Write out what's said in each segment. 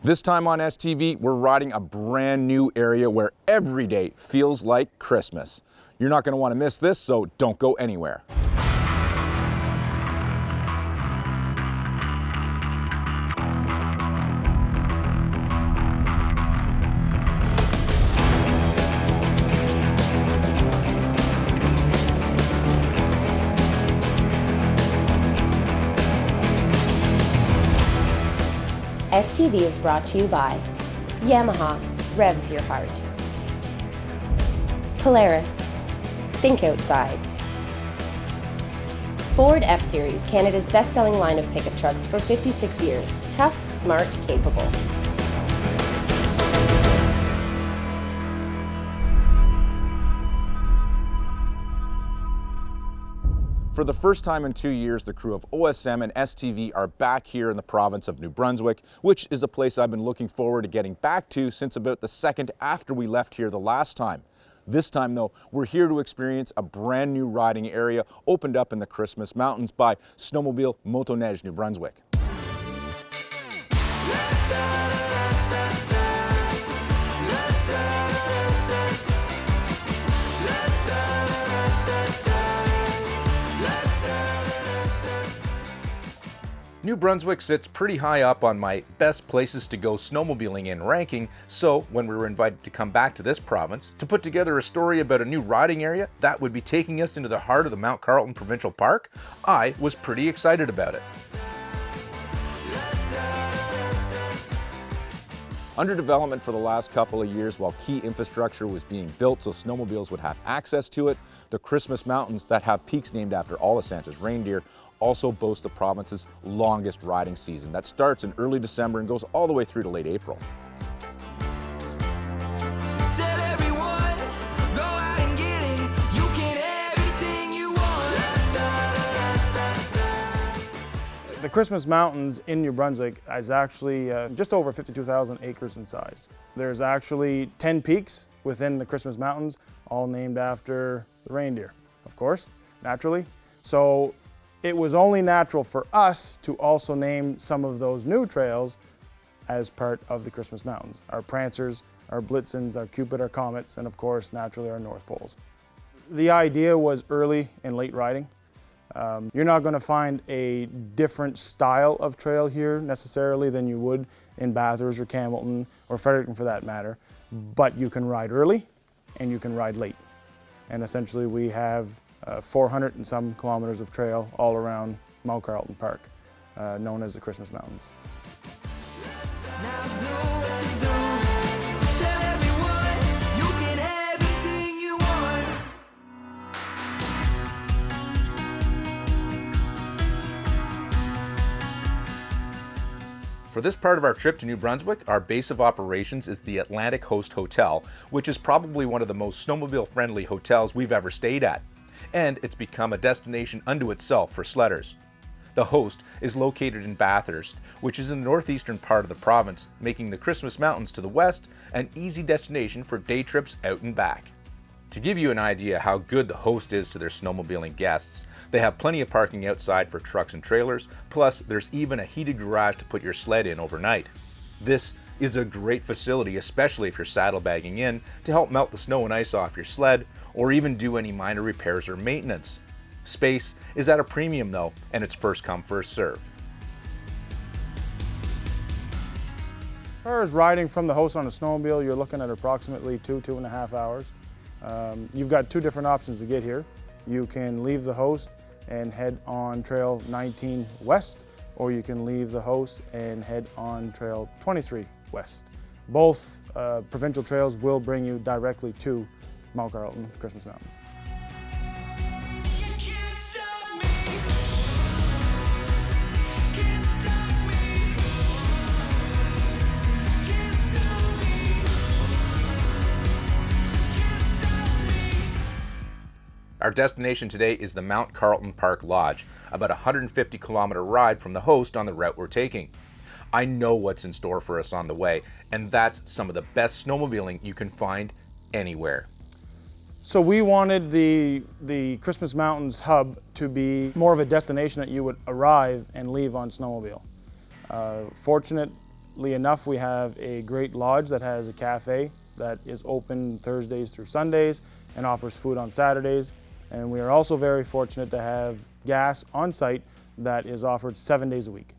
This time on STV, we're riding a brand new area where every day feels like Christmas. You're not going to want to miss this, so don't go anywhere. STV is brought to you by Yamaha, revs your heart. Polaris, think outside. Ford F-Series, Canada's best-selling line of pickup trucks for 56 years. Tough, smart, capable. For the first time in 2 years, the crew of OSM and STV are back here in the province of New Brunswick, which is a place I've been looking forward to getting back to since about the second after we left here the last time. This time though, we're here to experience a brand new riding area opened up in the Christmas Mountains by Snowmobile Motoneige New Brunswick. New Brunswick sits pretty high up on my best places to go snowmobiling in ranking, so when we were invited to come back to this province to put together a story about a new riding area that would be taking us into the heart of the Mount Carleton Provincial Park, I was pretty excited about it. Under development for the last couple of years while key infrastructure was being built so snowmobiles would have access to it, the Christmas Mountains that have peaks named after all of Santa's reindeer also boast the province's longest riding season that starts in early December and goes all the way through to late April. Tell everyone, go out and get it. You can have anything you want. The Christmas Mountains in New Brunswick is actually just over 52,000 acres in size. There's actually 10 peaks within the Christmas Mountains, all named after the reindeer, of course, naturally. So it was only natural for us to also name some of those new trails as part of the Christmas Mountains. Our Prancers, our Blitzens, our Cupid, our Comets, and of course, naturally, our North Poles. The idea was early and late riding. You're not going to find a different style of trail here necessarily than you would in Bathurst or Campbellton or Fredericton for that matter, but you can ride early and you can ride late. And essentially we have 400 and some kilometers of trail all around Mount Carleton Park, known as the Christmas Mountains. Now do what you do. Tell everyone, you can have anything you want. For this part of our trip to New Brunswick, our base of operations is the Atlantic Host Hotel, which is probably one of the most snowmobile-friendly hotels we've ever stayed at. And it's become a destination unto itself for sledders. The Host is located in Bathurst, which is in the northeastern part of the province, making the Christmas Mountains to the west an easy destination for day trips out and back. To give you an idea how good the Host is to their snowmobiling guests, they have plenty of parking outside for trucks and trailers, plus there's even a heated garage to put your sled in overnight. This is a great facility, especially if you're saddlebagging in to help melt the snow and ice off your sled, or even do any minor repairs or maintenance. Space is at a premium though, and it's first come, first serve. As far as riding from the Host on a snowmobile, you're looking at approximately 2.5 hours. You've got two different options to get here. You can leave the Host and head on Trail 19 West, or you can leave the Host and head on Trail 23 West. Both provincial trails will bring you directly to Mount Carleton Christmas Mountains. You can't stop me. Can't stop me. Can't stop me. Can't stop me. Our destination today is the Mount Carleton Park Lodge, about a 150-kilometer ride from the Host on the route we're taking. I know what's in store for us on the way, and that's some of the best snowmobiling you can find anywhere. So we wanted the Christmas Mountains hub to be more of a destination that you would arrive and leave on snowmobile. Fortunate Fortunately enough, we have a great lodge that has a cafe that is open Thursdays through Sundays and offers food on Saturdays. And we are also very fortunate to have gas on site that is offered 7 days a week.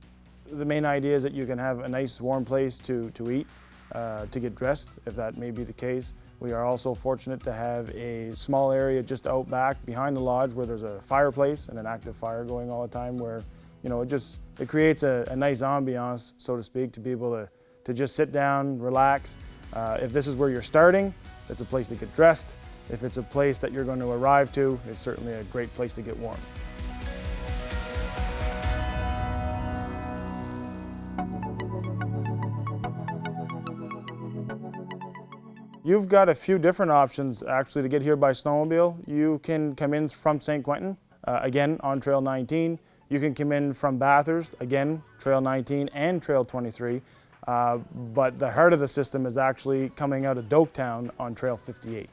The main idea is that you can have a nice warm place to eat, to get dressed, if that may be the case. We are also fortunate to have a small area just out back behind the lodge where there's a fireplace and an active fire going all the time, where it creates a nice ambiance, so to speak, to be able to just sit down, relax. If this is where you're starting, it's a place to get dressed. If it's a place that you're going to arrive to, it's certainly a great place to get warm. You've got a few different options actually to get here by snowmobile. You can come in from St. Quentin, again on Trail 19. You can come in from Bathurst, again Trail 19 and Trail 23. But the heart of the system is actually coming out of Doketown on Trail 58.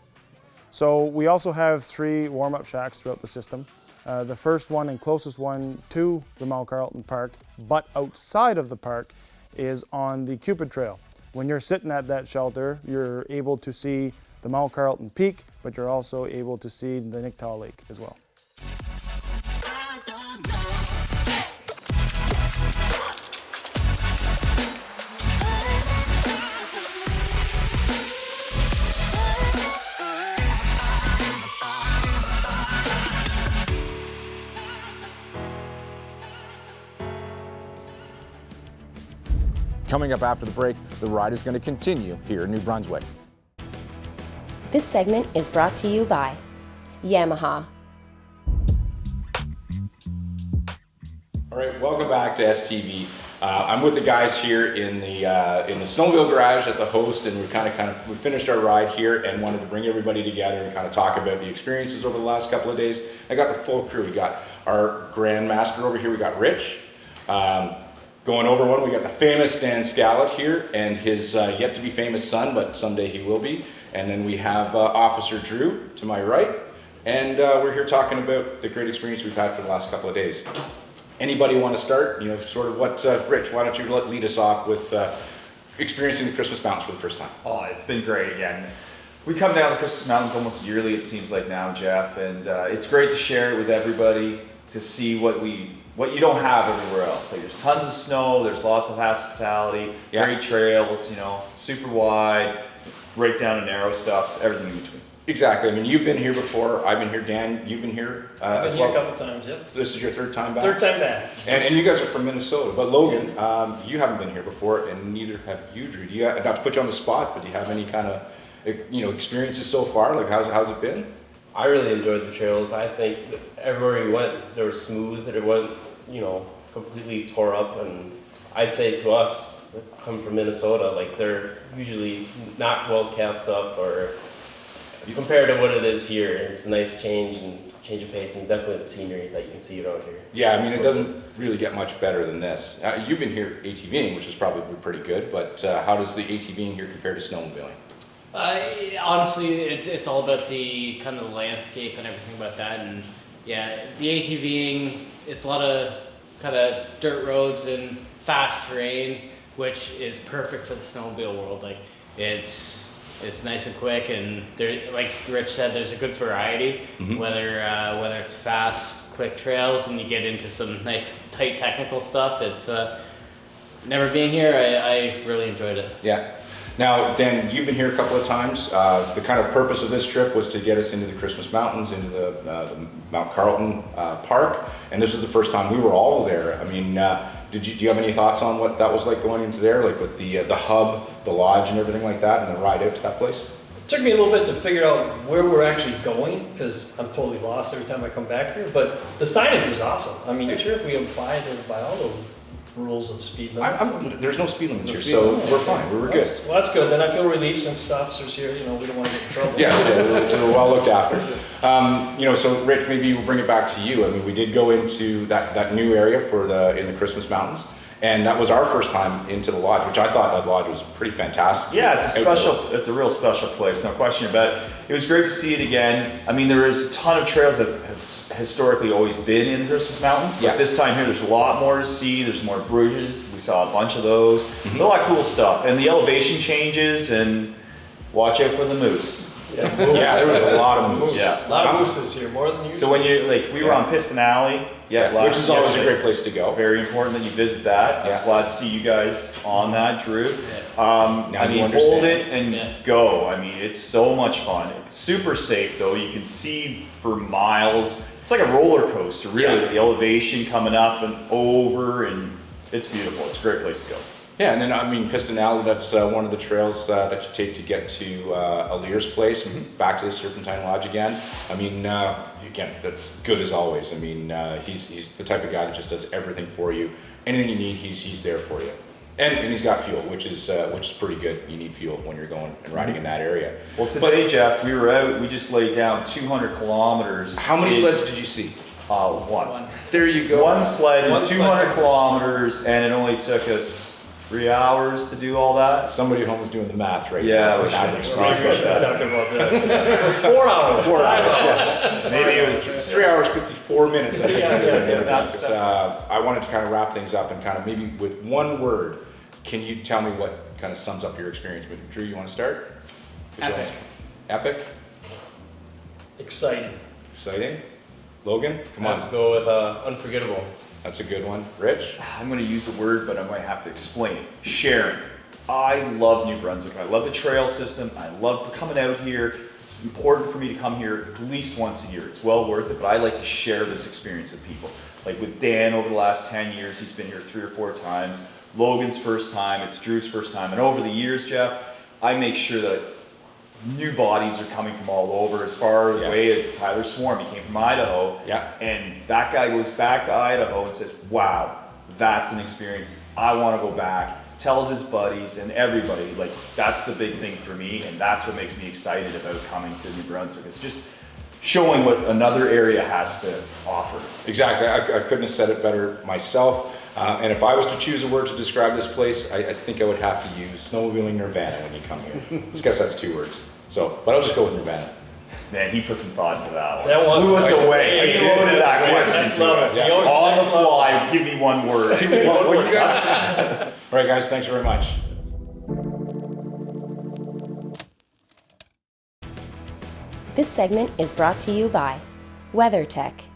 So we also have 3 warm-up shacks throughout the system. The first one and closest one to the Mount Carleton Park, but outside of the park, is on the Cupid Trail. When you're sitting at that shelter, you're able to see the Mount Carleton Peak, but you're also able to see the Nicktaw Lake as well. Coming up after the break, the ride is going to continue here in New Brunswick. This segment is brought to you by Yamaha. All right, welcome back to STV. I'm with the guys here in the snowmobile garage at the Host, and we finished our ride here and wanted to bring everybody together and kind of talk about the experiences over the last couple of days. I got the full crew. We got our Grandmaster over here. We got Rich. Going over one, we got the famous Dan Scallett here and his yet to be famous son, but someday he will be. And then we have Officer Drew to my right, and we're here talking about the great experience we've had for the last couple of days. Anybody want to start? Sort of what, Rich, why don't you lead us off with experiencing the Christmas Mountains for the first time? Oh, it's been great again. We come down the Christmas Mountains almost yearly, it seems like now, Jeff, and it's great to share it with everybody, to see what you don't have everywhere else. Like, there's tons of snow, there's lots of hospitality, great trails, super wide, right down to narrow stuff, everything in between. Exactly. I mean, you've been here before. I've been here. Dan, you've been here as well. I've been here a couple times, yep. This is your third time back? Third time back. And you guys are from Minnesota. But Logan, you haven't been here before, and neither have you, Drew. Not to put you on the spot, but do you have any kind of experiences so far? Like, how's it been? I really enjoyed the trails. I think that everywhere we went, they were smooth. It wasn't, completely tore up. And I'd say to us, that come from Minnesota, like, they're usually not well kept up, or compared to what it is here. It's a nice change of pace, and definitely the scenery that you can see around here. Yeah, I mean, it doesn't really get much better than this. You've been here ATVing, which is probably pretty good, but how does the ATVing here compare to snowmobiling? Honestly, it's all about the kind of the landscape and everything about that. And yeah, the ATVing, it's a lot of kind of dirt roads and fast terrain, which is perfect for the snowmobile world. Like, it's nice and quick, and there, like Rich said, there's a good variety. Mm-hmm. Whether it's fast, quick trails, and you get into some nice tight technical stuff. It's never being here, I really enjoyed it. Yeah. Now, Dan, you've been here a couple of times. The kind of purpose of this trip was to get us into the Christmas Mountains, into the Mount Carleton Park, and this was the first time we were all there. I mean, do you have any thoughts on what that was like going into there, like with the hub, the lodge, and everything like that, and the ride out to that place? It took me a little bit to figure out where we're actually going, because I'm totally lost every time I come back here. But the signage was awesome. I mean, sure, if we abide by all those rules of speed limits. There's no speed limits here, so we're fine. We're good. Well, that's good. Then I feel relieved since the officer's here. We don't want to get in trouble. Yeah, so we're well looked after. So Rich, maybe we'll bring it back to you. I mean, we did go into that new area in the Christmas Mountains, And that was our first time into the lodge, which I thought that lodge was pretty fantastic. Yeah, it's a real special place, no question about it. It was great to see it again. I mean, there is a ton of trails that have historically always been in the Christmas Mountains, but Yeah. this time here there's a lot more to see. There's more bridges. We saw a bunch of those. Mm-hmm. A lot of cool stuff. And the elevation changes, and watch out for the moose. Yeah, there was a lot of moves. Yeah. A lot of mooses here, more than usual. So when you're like, we were on Piston Alley. Yeah, which is always a yesterday. great place to go. Very important that you visit that. I was Yeah. glad to see you guys on that, Drew. Now I you mean, understand. hold it and Yeah. go. I mean, it's so much fun. Super safe though. You can see for miles. It's like a roller coaster, really. Yeah. With the elevation coming up and over, and it's beautiful. It's a great place to go. Yeah, and then I mean, Piston Alley, that's one of the trails that you take to get to Alir's place and back to the Serpentine Lodge again. I mean, again, that's good as always. I mean, he's the type of guy that just does everything for you. Anything you need, he's there for you. And he's got fuel, which is pretty good. You need fuel when you're going and riding in that area. Well, today, Jeff, we were out. We just laid down 200 kilometers. How many in- sleds did you see? One. There you go. One sled in One 200 sled. kilometers, and it only took us 3 hours to do all that. Somebody at home is doing the math right Yeah, now. we Average should sled. talk about that. Talking about that. 4 hours. 4 hours, yeah. Maybe it was 3 hours, 54 minutes, I think. Yeah. That's, I wanted to kind of wrap things up and kind of maybe with one word, can you tell me what kind of sums up your experience with Drew? You want to start? Epic. Epic? Exciting. Exciting? Logan? Come Let's on. go with unforgettable. That's a good one. Rich? I'm going to use a word, but I might have to explain it. Sharing. I love New Brunswick. I love the trail system. I love coming out here. It's important for me to come here at least once a year. It's well worth it, but I like to share this experience with people. Like with Dan over the last 10 years, he's been here 3 or 4 times. Logan's first time, it's Drew's first time. And over the years, Jeff, I make sure that new bodies are coming from all over, as far away as Tyler Swarm. He came from Idaho. Yeah. And that guy goes back to Idaho and says, wow, that's an experience. I want to go back. Tells his buddies and everybody. Like, that's the big thing for me, and that's what makes me excited about coming to New Brunswick. It's just showing what another area has to offer. Exactly. I couldn't have said it better myself. And if I was to choose a word to describe this place, I think I would have to use snowmobiling Nirvana when you come here. I guess that's 2 words. So, but I'll just go with Nirvana. Man, he put some thought into that one. That one- Blew us away. Yeah, He he did. loaded that Yeah, question next to level. us. He always On the next level. fly, give me one word. What you got? All right, guys, thanks very much. This segment is brought to you by WeatherTech.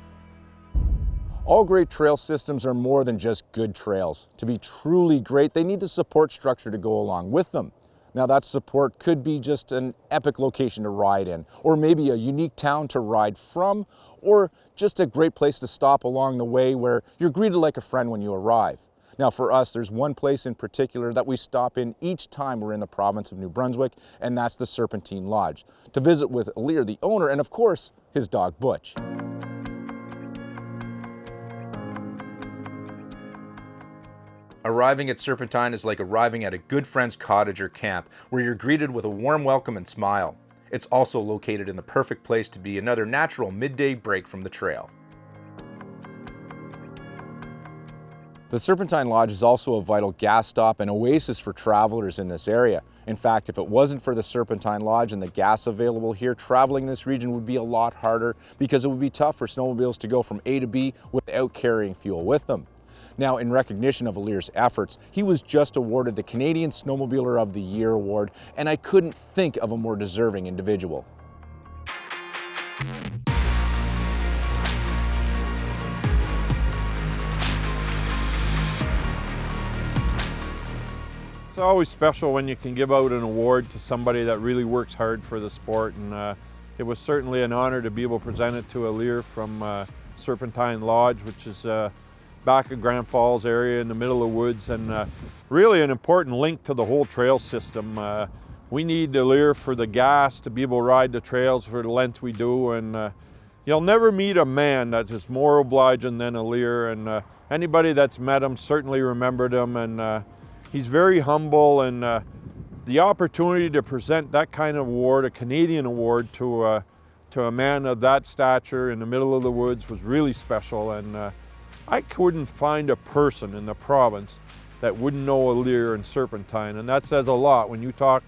All great trail systems are more than just good trails. To be truly great, they need a support structure to go along with them. Now that support could be just an epic location to ride in, or maybe a unique town to ride from, or just a great place to stop along the way where you're greeted like a friend when you arrive. Now for us, there's one place in particular that we stop in each time we're in the province of New Brunswick, and that's the Serpentine Lodge, to visit with Alir, the owner, and of course, his dog Butch. Arriving at Serpentine is like arriving at a good friend's cottage or camp, where you're greeted with a warm welcome and smile. It's also located in the perfect place to be another natural midday break from the trail. The Serpentine Lodge is also a vital gas stop and oasis for travelers in this area. In fact, if it wasn't for the Serpentine Lodge and the gas available here, traveling this region would be a lot harder because it would be tough for snowmobiles to go from A to B without carrying fuel with them. Now, in recognition of Alir's efforts, he was just awarded the Canadian Snowmobiler of the Year award, and I couldn't think of a more deserving individual. It's always special when you can give out an award to somebody that really works hard for the sport, and it was certainly an honor to be able to present it to Alir from Serpentine Lodge, which is back at Grand Falls area in the middle of the woods, and really an important link to the whole trail system. We need Alir for the gas to be able to ride the trails for the length we do, and you'll never meet a man that is more obliging than Alir, and anybody that's met him certainly remembered him, and he's very humble, and the opportunity to present that kind of award, a Canadian award, to a man of that stature in the middle of the woods was really special, and I couldn't find a person in the province that wouldn't know a Lear and Serpentine, and that says a lot when you talk.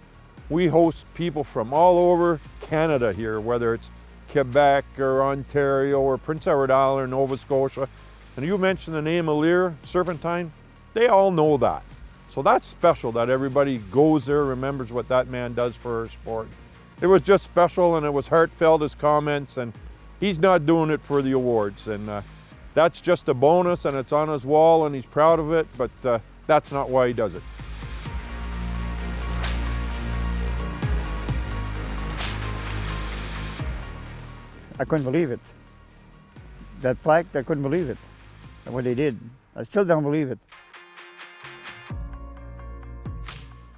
We host people from all over Canada here, whether it's Quebec or Ontario or Prince Edward Island or Nova Scotia. And you mentioned the name of Lear, Serpentine, they all know that. So that's special that everybody goes there, remembers what that man does for our sport. It was just special, and it was heartfelt, his comments, and he's not doing it for the awards. And that's just a bonus, and it's on his wall, and he's proud of it, but that's not why he does it. I couldn't believe it. That plaque, I couldn't believe it. What they did. I still don't believe it.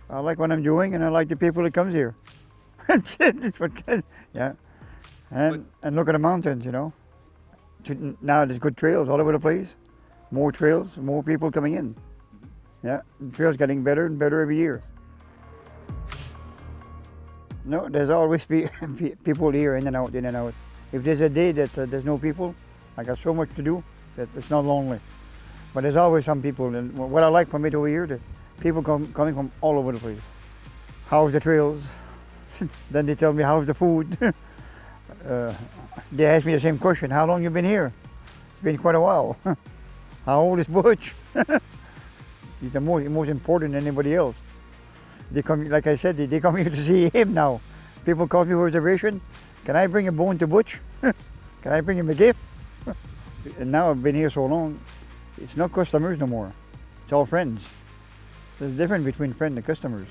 I like what I'm doing, and I like the people that comes here. That's it. Yeah. And look at the mountains, you know. Now there's good trails all over the place. More trails, more people coming in. Yeah, the trails getting better and better every year. No, there's always people here in and out, in and out. If there's a day that there's no people, I got so much to do that it's not lonely. But there's always some people, and what I like from it over here, that people coming from all over the place. How's the trails? Then they tell me how's the food. They ask me the same question, how long you been here? It's been quite a while. How old is Butch? He's the most important than anybody else. They come, like I said, they come here to see him now. People call me for reservation. Can I bring a bone to Butch? Can I bring him a gift? And now I've been here so long, it's not customers no more. It's all friends. There's a difference between friends and customers.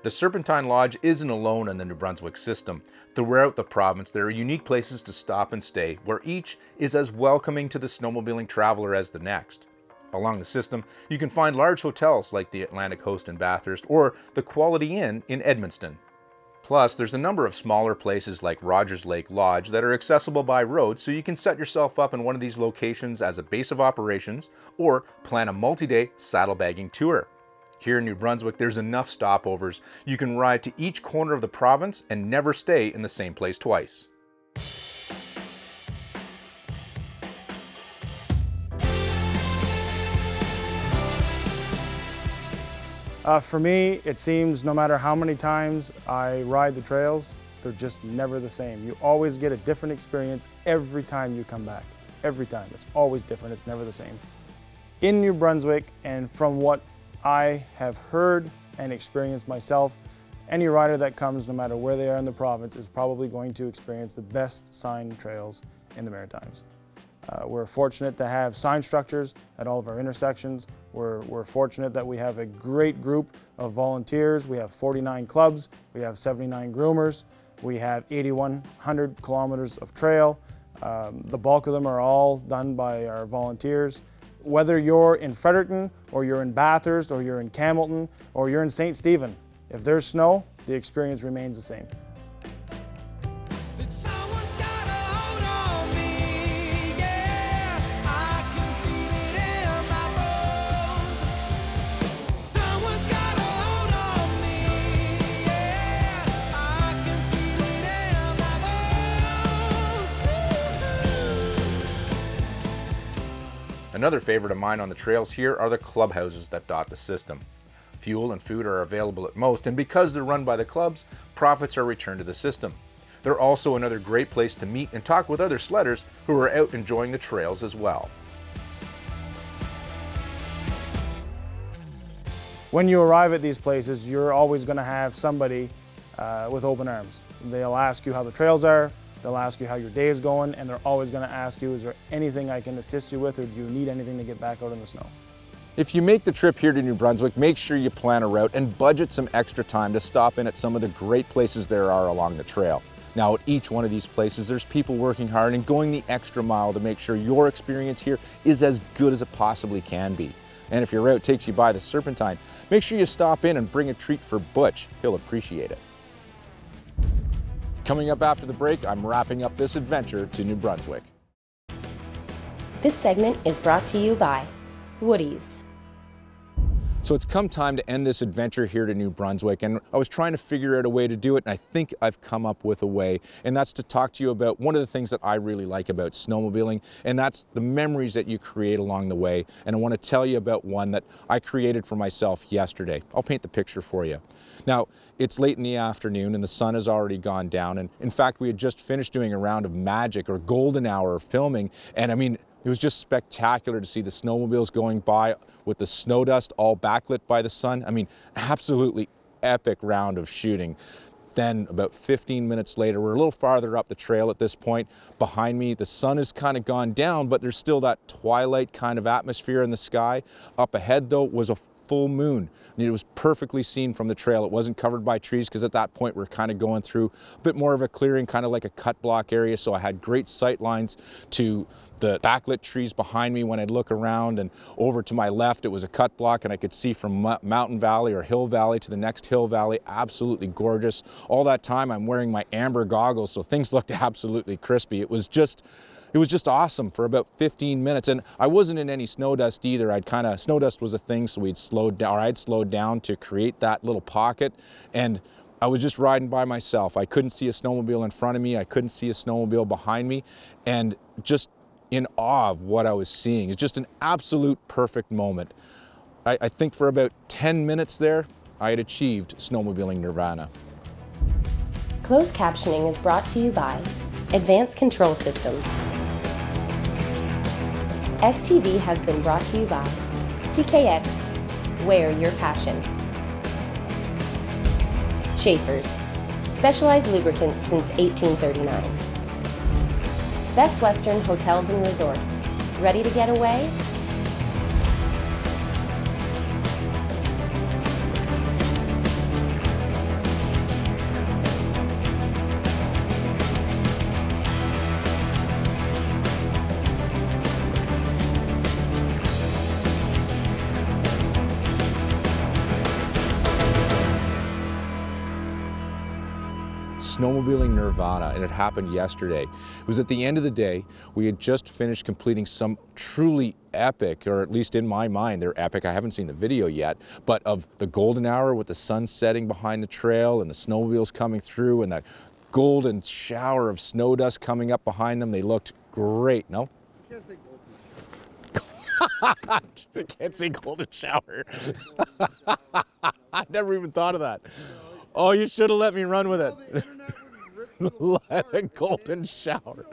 The Serpentine Lodge isn't alone in the New Brunswick system. Throughout the province, there are unique places to stop and stay, where each is as welcoming to the snowmobiling traveler as the next. Along the system, you can find large hotels like the Atlantic Host in Bathurst or the Quality Inn in Edmundston. Plus, there's a number of smaller places like Rogers Lake Lodge that are accessible by road, so you can set yourself up in one of these locations as a base of operations or plan a multi-day saddlebagging tour. Here in New Brunswick, there's enough stopovers. You can ride to each corner of the province and never stay in the same place twice. For me, it seems no matter how many times I ride the trails, they're just never the same. You always get a different experience every time you come back. Every time. It's always different. It's never the same. In New Brunswick, and from what I have heard and experienced myself, any rider that comes, no matter where they are in the province, is probably going to experience the best signed trails in the Maritimes. We're fortunate to have sign structures at all of our intersections. We're fortunate that we have a great group of volunteers. We have 49 clubs, we have 79 groomers, we have 8,100 kilometers of trail. The bulk of them are all done by our volunteers. Whether you're in Fredericton, or you're in Bathurst, or you're in Campbellton, or you're in St. Stephen, if there's snow, the experience remains the same. Someone's got a hold on me, yeah. I can feel it in my bones. Someone's got a hold on me, yeah. I can feel it in my bones. Another favorite of mine on the trails here are the clubhouses that dot the system. Fuel and food are available at most, and because they're run by the clubs, profits are returned to the system. They're also another great place to meet and talk with other sledders who are out enjoying the trails as well. When you arrive at these places, you're always going to have somebody with open arms. They'll ask you how the trails are, they'll ask you how your day is going, and they're always going to ask you, is there anything I can assist you with, or do you need anything to get back out in the snow? If you make the trip here to New Brunswick, make sure you plan a route and budget some extra time to stop in at some of the great places there are along the trail. Now, at each one of these places, there's people working hard and going the extra mile to make sure your experience here is as good as it possibly can be. And if your route takes you by the Serpentine, make sure you stop in and bring a treat for Butch. He'll appreciate it. Coming up after the break, I'm wrapping up this adventure to New Brunswick. This segment is brought to you by Woody's. So it's come time to end this adventure here to New Brunswick, and I was trying to figure out a way to do it, and I think I've come up with a way, and that's to talk to you about one of the things that I really like about snowmobiling, and that's the memories that you create along the way. And I want to tell you about one that I created for myself yesterday. I'll paint the picture for you. Now, it's late in the afternoon and the sun has already gone down, and in fact we had just finished doing a round of magic or golden hour filming, and I mean, it was just spectacular to see the snowmobiles going by with the snow dust all backlit by the sun. I mean, absolutely epic round of shooting. Then about 15 minutes later, we're a little farther up the trail at this point. Behind me, the sun has kind of gone down, but there's still that twilight kind of atmosphere in the sky. Up ahead though was a full moon. It was perfectly seen from the trail. It wasn't covered by trees because at that point we're kind of going through a bit more of a clearing, kind of like a cut block area. So I had great sight lines to the backlit trees behind me when I'd look around, and over to my left it was a cut block and I could see from mountain valley or hill valley to the next hill valley. Absolutely gorgeous. All that time I'm wearing my amber goggles, so things looked absolutely crispy. It was just awesome for about 15 minutes, and I wasn't in any snow dust either. Snow dust was a thing, so I'd slowed down to create that little pocket, and I was just riding by myself. I couldn't see a snowmobile in front of me, I couldn't see a snowmobile behind me, and just in awe of what I was seeing. It's just an absolute perfect moment. I think for about 10 minutes there, I had achieved snowmobiling nirvana. Closed captioning is brought to you by Advanced Control Systems. STV has been brought to you by CKX, Wear Your Passion. Schaefer's, specialized lubricants since 1839. Best Western Hotels and Resorts, ready to get away? Snowmobiling nirvana, and it happened yesterday. It was at the end of the day. We had just finished completing some truly epic, or at least in my mind they're epic, I haven't seen the video yet, but of the golden hour with the sun setting behind the trail and the snowmobiles coming through and that golden shower of snow dust coming up behind them. They looked great, no? I can't say golden shower. I never even thought of that. Oh, you should have let me run with it. Let a golden shower.